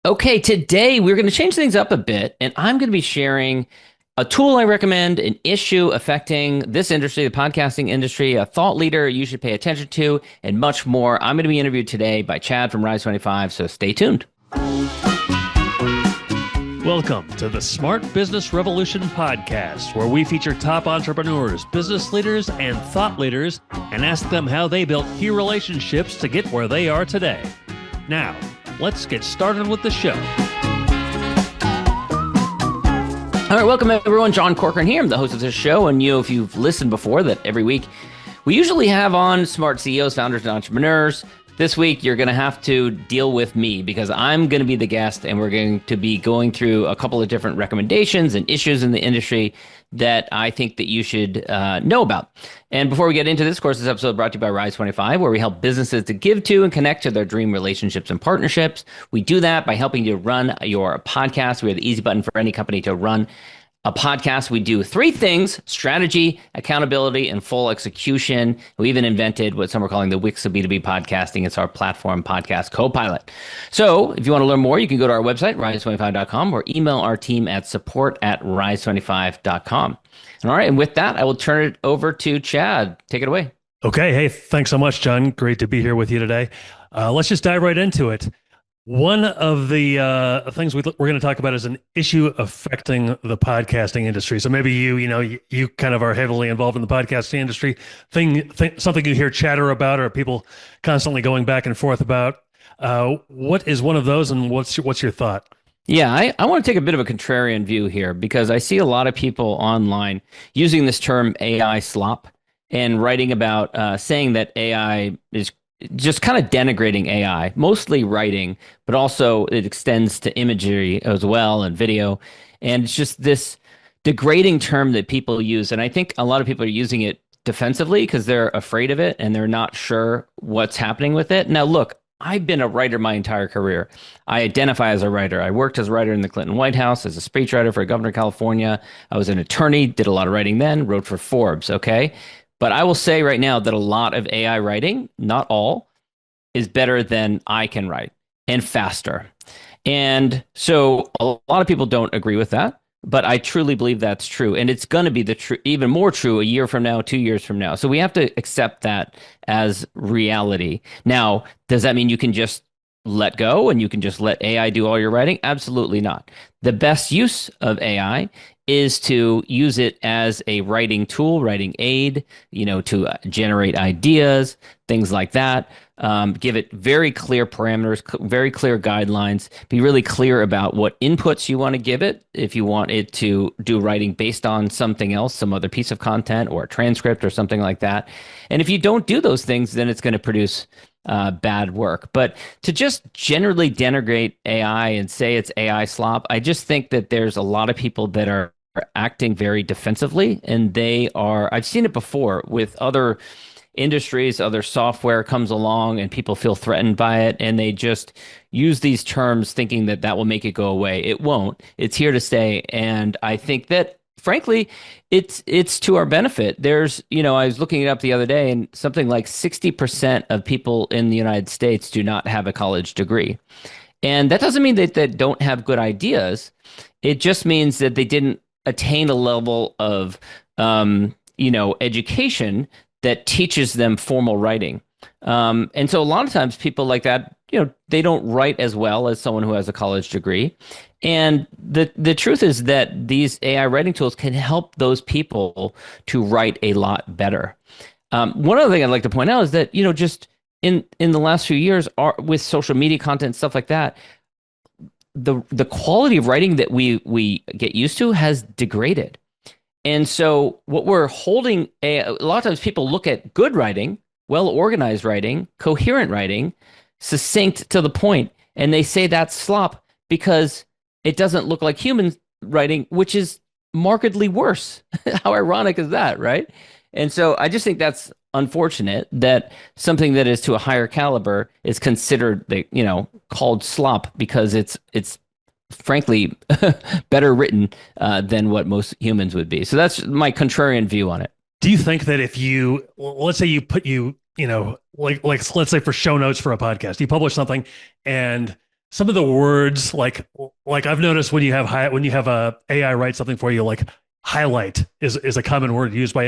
Okay, today we're going to change things up a bit, and I'm going to be sharing a tool I recommend, an issue affecting this industry, the podcasting industry, a thought leader you should pay attention to, and much more. I'm going to be interviewed today by Chad from Rise25, so stay tuned. Welcome to the Smart Business Revolution podcast, where we feature top entrepreneurs, business leaders, and thought leaders and ask them how they built key relationships to get where they are today. Now, let's get started with the show. All right, welcome everyone. John Corcoran here. I'm the host of this show, and if you've listened before, that every week we usually have on smart CEOs, founders, and entrepreneurs. This week, you're going to have to deal with me because I'm going to be the guest, and we're going to be going through a couple of different recommendations and issues in the industry that I think that you should know about. And before we get into this, of course, this episode is brought to you by Rise25, where we help businesses to give to and connect to their dream relationships and partnerships. We do that by helping you run your podcast. We are the easy button for any company to run a podcast. We do three things: strategy, accountability, and full execution. We even invented what some are calling the Wix of B2B podcasting. It's our platform podcast co-pilot. So if you want to learn more, you can go to our website, rise25.com, or email our team at support@rise25.com. All right. And with that, I will turn it over to Chad. Take it away. Okay. Hey, thanks so much, John. Great to be here with you today. Let's just dive right into it. One of the things we're going to talk about is an issue affecting the podcasting industry. So maybe you kind of are heavily involved in the podcasting industry. Something you hear chatter about, or people constantly going back and forth about. What is one of those, and what's your thought? Yeah, I want to take a bit of a contrarian view here because I see a lot of people online using this term AI slop and writing about saying that AI is just kind of denigrating AI, mostly writing, but also it extends to imagery as well and video. And it's just this degrading term that people use. And I think a lot of people are using it defensively because they're afraid of it and they're not sure what's happening with it. Now, look, I've been a writer my entire career. I identify as a writer. I worked as a writer in the Clinton White House, as a speechwriter for Governor of California. I was an attorney, did a lot of writing then, wrote for Forbes, okay? But I will say right now that a lot of AI writing, not all, is better than I can write and faster. And so a lot of people don't agree with that, but I truly believe that's true. And it's going to be even more true a year from now, 2 years from now. So we have to accept that as reality. Now, does that mean you can just let go and you can just let AI do all your writing? Absolutely not. The best use of AI is to use it as a writing tool, writing aid, to generate ideas, things like that. Give it very clear parameters, very clear guidelines. Be really clear about what inputs you want to give it. If you want it to do writing based on something else, some other piece of content or a transcript or something like that. And if you don't do those things, then it's going to produce bad work. But to just generally denigrate AI and say it's AI slop, I just think that there's a lot of people that are acting very defensively, and I've seen it before with other industries. Other software comes along and people feel threatened by it, and they just use these terms thinking that will make it go away. It won't. It's here to stay. And I think that, frankly, it's to our benefit. I was looking it up the other day, and something like 60% of people in the United States do not have a college degree. And that doesn't mean that they don't have good ideas. It just means that they didn't attain a level of, education that teaches them formal writing. And so a lot of times people like that, they don't write as well as someone who has a college degree. And the truth is that these AI writing tools can help those people to write a lot better. One other thing I'd like to point out is that, just in the last few years, with social media content and stuff like that, the quality of writing that we get used to has degraded. And so what we're holding, a lot of times people look at good writing, well-organized writing, coherent writing, succinct to the point, and they say that's slop because it doesn't look like human writing, which is markedly worse. How ironic is that, right? And so I just think that's unfortunate that something that is to a higher caliber is considered, called slop because it's frankly better written than what most humans would be. So that's my contrarian view on it. Do you think that if let's say you put like let's say for show notes for a podcast, you publish something and some of the words like I've noticed when you have a AI write something for you, like highlight is a common word used by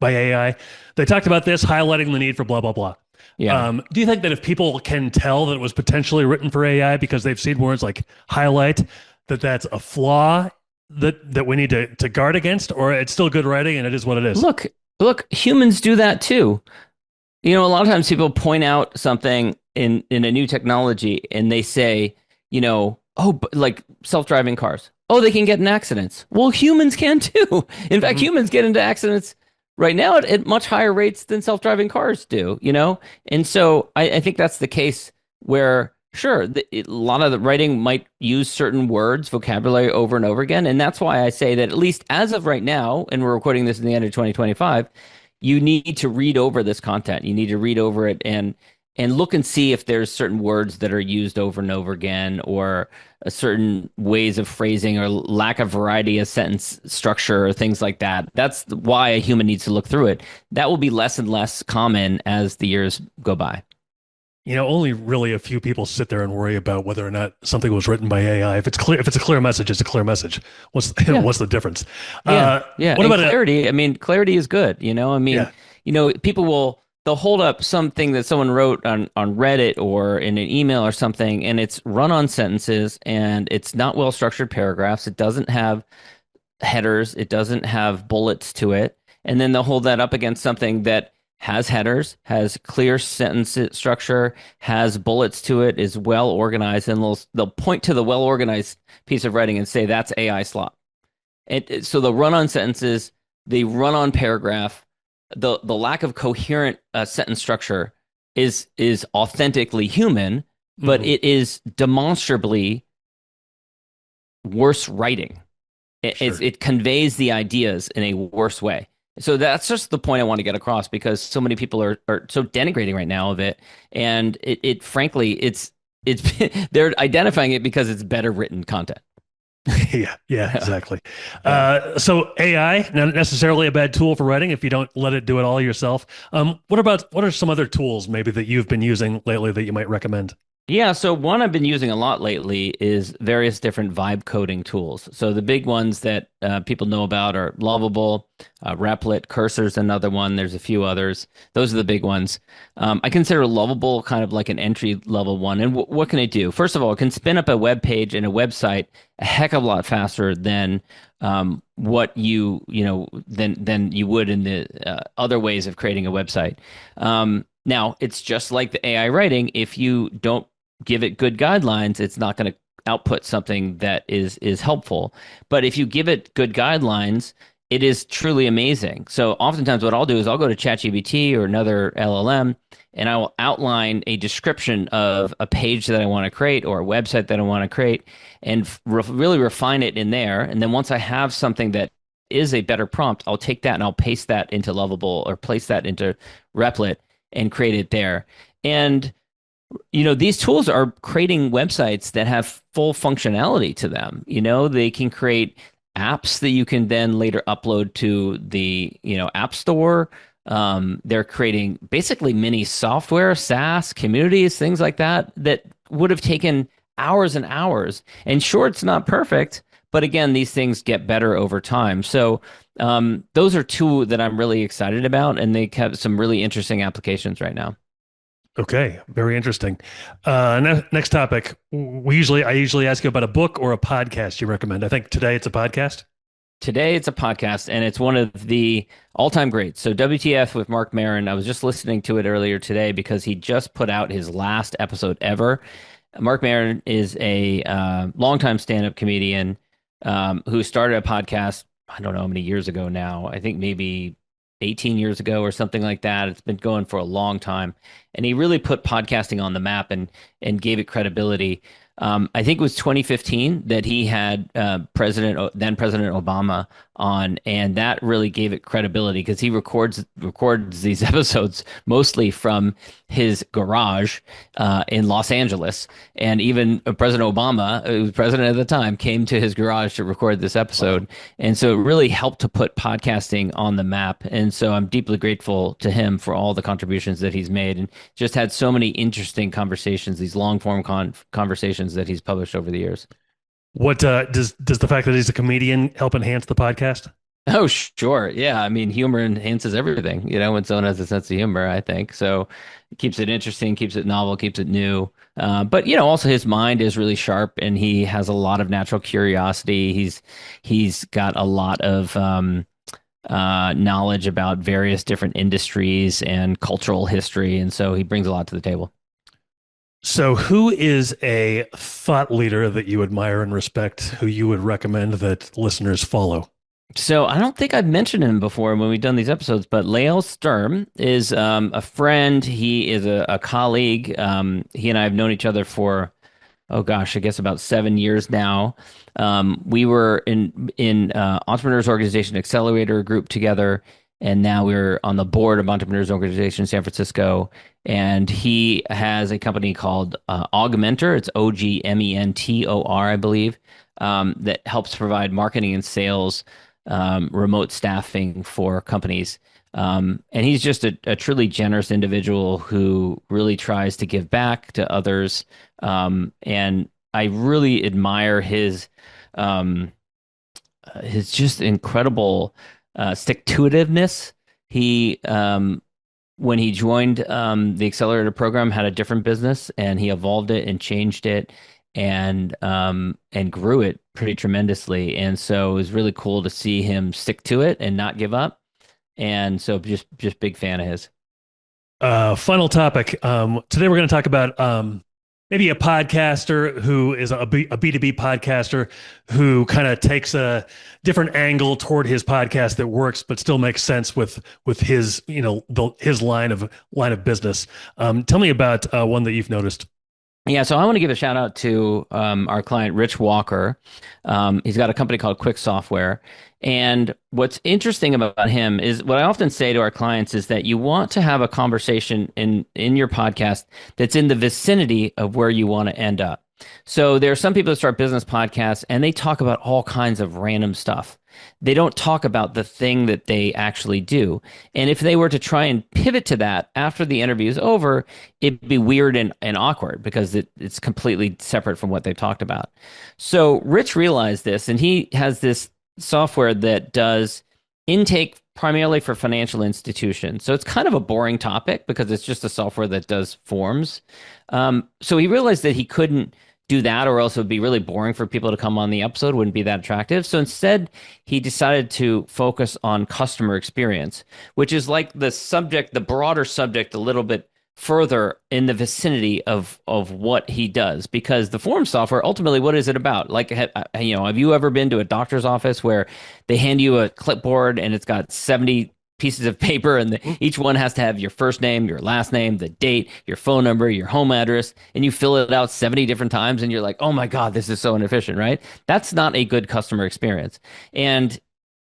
AI. They talked about this highlighting the need for blah blah blah. Yeah. Do you think that if people can tell that it was potentially written for AI because they've seen words like highlight, that that's a flaw that we need to guard against, or it's still good writing and it is what it is? Look, look, humans do that too. A lot of times people point out something in a new technology and they say, oh, but like self-driving cars. Oh, they can get in accidents. Well, humans can too. In fact, Hmm. humans get into accidents right now at much higher rates than self-driving cars do. And so I think that's the case where, sure, a lot of the writing might use certain words, vocabulary over and over again. And that's why I say that at least as of right now, and we're recording this in the end of 2025, you need to read over this content. You need to read over it and look and see if there's certain words that are used over and over again, or a certain ways of phrasing, or lack of variety of sentence structure, or things like that. That's why a human needs to look through it. That will be less and less common as the years go by. Only really a few people sit there and worry about whether or not something was written by AI. If it's a clear message, it's a clear message. Yeah. What's the difference? Yeah, yeah, What and about a clarity. I mean, clarity is good. I mean, yeah, people they'll hold up something that someone wrote on Reddit or in an email or something, and it's run-on sentences, and it's not well-structured paragraphs. It doesn't have headers. It doesn't have bullets to it, and then they'll hold that up against something that has headers, has clear sentence structure, has bullets to it, is well organized, and they'll point to the well-organized piece of writing and say that's AI slop. So the run-on sentences, the run-on paragraph, the lack of coherent sentence structure is authentically human, but mhm, it is demonstrably worse writing. sure. It conveys the ideas in a worse way. So that's just the point I want to get across, because so many people are so denigrating right now of it, and it frankly it's they're identifying it because it's better written content. Yeah, yeah, exactly. Yeah. So AI, not necessarily a bad tool for writing if you don't let it do it all yourself. What are some other tools maybe that you've been using lately that you might recommend? Yeah, so one I've been using a lot lately is various different vibe coding tools. So the big ones that people know about are Lovable, Replit, Cursor's another one. There's a few others. Those are the big ones. I consider Lovable kind of like an entry level one. And what can it do? First of all, it can spin up a web page and a website a heck of a lot faster than what than you would in the other ways of creating a website. Now, it's just like the AI writing. If you don't give it good guidelines, it's not going to output something that is helpful. But if you give it good guidelines, it is truly amazing. So oftentimes what I'll do is I'll go to ChatGPT or another LLM, and I will outline a description of a page that I want to create or a website that I want to create, and really refine it in there. And then once I have something that is a better prompt, I'll take that and I'll paste that into Lovable or place that into Replit and create it there. And these tools are creating websites that have full functionality to them. They can create apps that you can then later upload to the, App Store. They're creating basically mini software, SaaS communities, things like that, that would have taken hours and hours. And sure, it's not perfect, but again, these things get better over time. So those are two that I'm really excited about, and they have some really interesting applications right now. Okay, very interesting. Next topic. I usually ask you about a book or a podcast you recommend. I think today it's a podcast. Today it's a podcast, and it's one of the all-time greats. So WTF with Mark Maron. I was just listening to it earlier today because he just put out his last episode ever. Mark Maron is a longtime stand-up comedian who started a podcast. I don't know how many years ago now. I think maybe 18 years ago or something like that. It's been going for a long time, and he really put podcasting on the map and gave it credibility. I think it was 2015 that he had then President Obama on, and that really gave it credibility because he records these episodes mostly from his garage in Los Angeles, and even President Obama, who was president at the time, came to his garage to record this Wow. episode, and so it really helped to put podcasting on the map. And so I'm deeply grateful to him for all the contributions that he's made, and just had so many interesting conversations, these long form conversations that he's published over the years. What does the fact that he's a comedian help enhance the podcast? Oh, sure. Yeah. I mean, humor enhances everything, when someone has a sense of humor, I think. So it keeps it interesting, keeps it novel, keeps it new. But, also his mind is really sharp and he has a lot of natural curiosity. He's got a lot of knowledge about various different industries and cultural history. And so he brings a lot to the table. So, who is a thought leader that you admire and respect, who you would recommend that listeners follow? So I don't think I've mentioned him before when we've done these episodes, but Lael Sturm is a friend. He is a colleague. He and I have known each other for, oh gosh, I guess about 7 years now. We were in Entrepreneurs Organization Accelerator group together, and now we're on the board of Entrepreneurs Organization San Francisco. And he has a company called Augmentor. It's Ogmentor, I believe, that helps provide marketing and sales, remote staffing for companies. And he's just a truly generous individual who really tries to give back to others. And I really admire his just incredible stick-to-itiveness. He When he joined the accelerator program, had a different business, and he evolved it and changed it, and grew it pretty tremendously. And so it was really cool to see him stick to it and not give up. And so just big fan of his. Final topic. Today we're going to talk about maybe a podcaster who is a B2B podcaster who kind of takes a different angle toward his podcast that works, but still makes sense with his, his line of business. Tell me about one that you've noticed. Yeah, so I want to give a shout out to our client, Rich Walker. He's got a company called Quick Software. And what's interesting about him is what I often say to our clients is that you want to have a conversation in your podcast that's in the vicinity of where you want to end up. So there are some people that start business podcasts and they talk about all kinds of random stuff. They don't talk about the thing that they actually do. And if they were to try and pivot to that after the interview is over, it'd be weird and awkward because it's completely separate from what they've talked about. So Rich realized this, and he has this software that does intake primarily for financial institutions. So it's kind of a boring topic because it's just a software that does forms. So he realized that he couldn't do that, or else it would be really boring for people to come on the episode, wouldn't be that attractive. So instead, he decided to focus on customer experience, which is like the broader subject, a little bit further in the vicinity of what he does. Because the form software, ultimately, what is it about? Like, have you ever been to a doctor's office where they hand you a clipboard and it's got 70 pieces of paper, and each one has to have your first name, your last name, the date, your phone number, your home address, and you fill it out 70 different times, and you're like, oh my God, this is so inefficient, right? That's not a good customer experience. And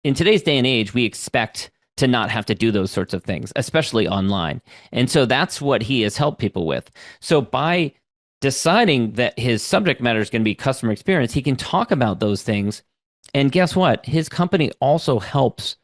in today's day and age, we expect to not have to do those sorts of things, especially online. And so that's what he has helped people with. So by deciding that his subject matter is going to be customer experience, he can talk about those things. And guess what? His company also helps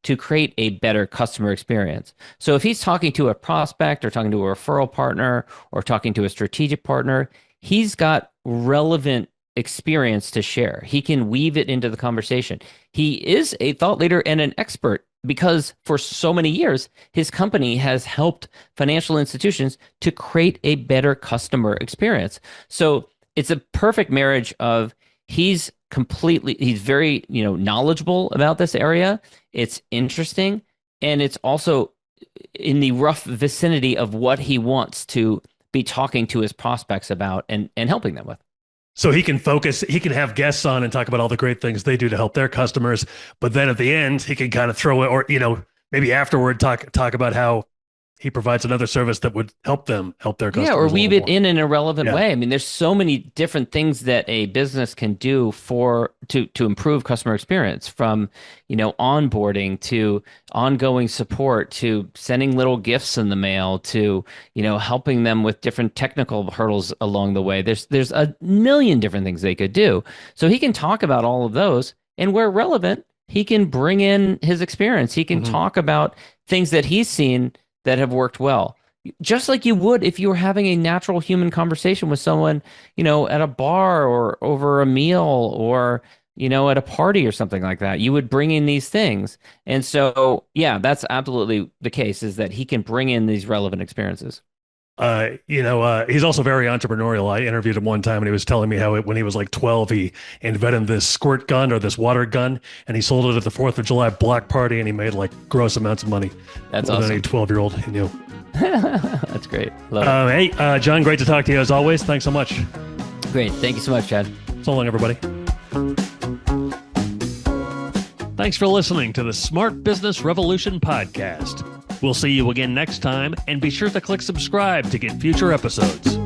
to create a better customer experience. So if he's talking to a prospect or talking to a referral partner or talking to a strategic partner, he's got relevant experience to share. He can weave it into the conversation. He is a thought leader and an expert because for so many years, his company has helped financial institutions to create a better customer experience. So it's a perfect marriage of he's very, knowledgeable about this area. It's interesting, and it's also in the rough vicinity of what he wants to be talking to his prospects about and helping them with. So he can focus, he can have guests on and talk about all the great things they do to help their customers. But then at the end, he can kind of throw it, or, maybe afterward talk about how he provides another service that would help them help their Yeah, customers or a weave little it more. in a relevant Yeah. way. I mean, there's so many different things that a business can do for to improve customer experience, from, onboarding to ongoing support to sending little gifts in the mail to, helping them with different technical hurdles along the way. There's a million different things they could do. So he can talk about all of those, and where relevant, he can bring in his experience. He can Hmm. talk about things that he's seen that have worked well, just like you would if you were having a natural human conversation with someone, at a bar or over a meal or, at a party or something like that. You would bring in these things. And so, yeah, that's absolutely the case, is that he can bring in these relevant experiences. He's also very entrepreneurial. I interviewed him one time and he was telling me how when he was like 12, he invented this squirt gun or this water gun, and he sold it at the 4th of July block party, and he made like gross amounts of money. That's More than any awesome. 12-year-old he knew. That's great. Love it. Hey, John, great to talk to you as always. Thanks so much. Great. Thank you so much, Chad. So long, everybody. Thanks for listening to the Smart Business Revolution podcast. We'll see you again next time, and be sure to click subscribe to get future episodes.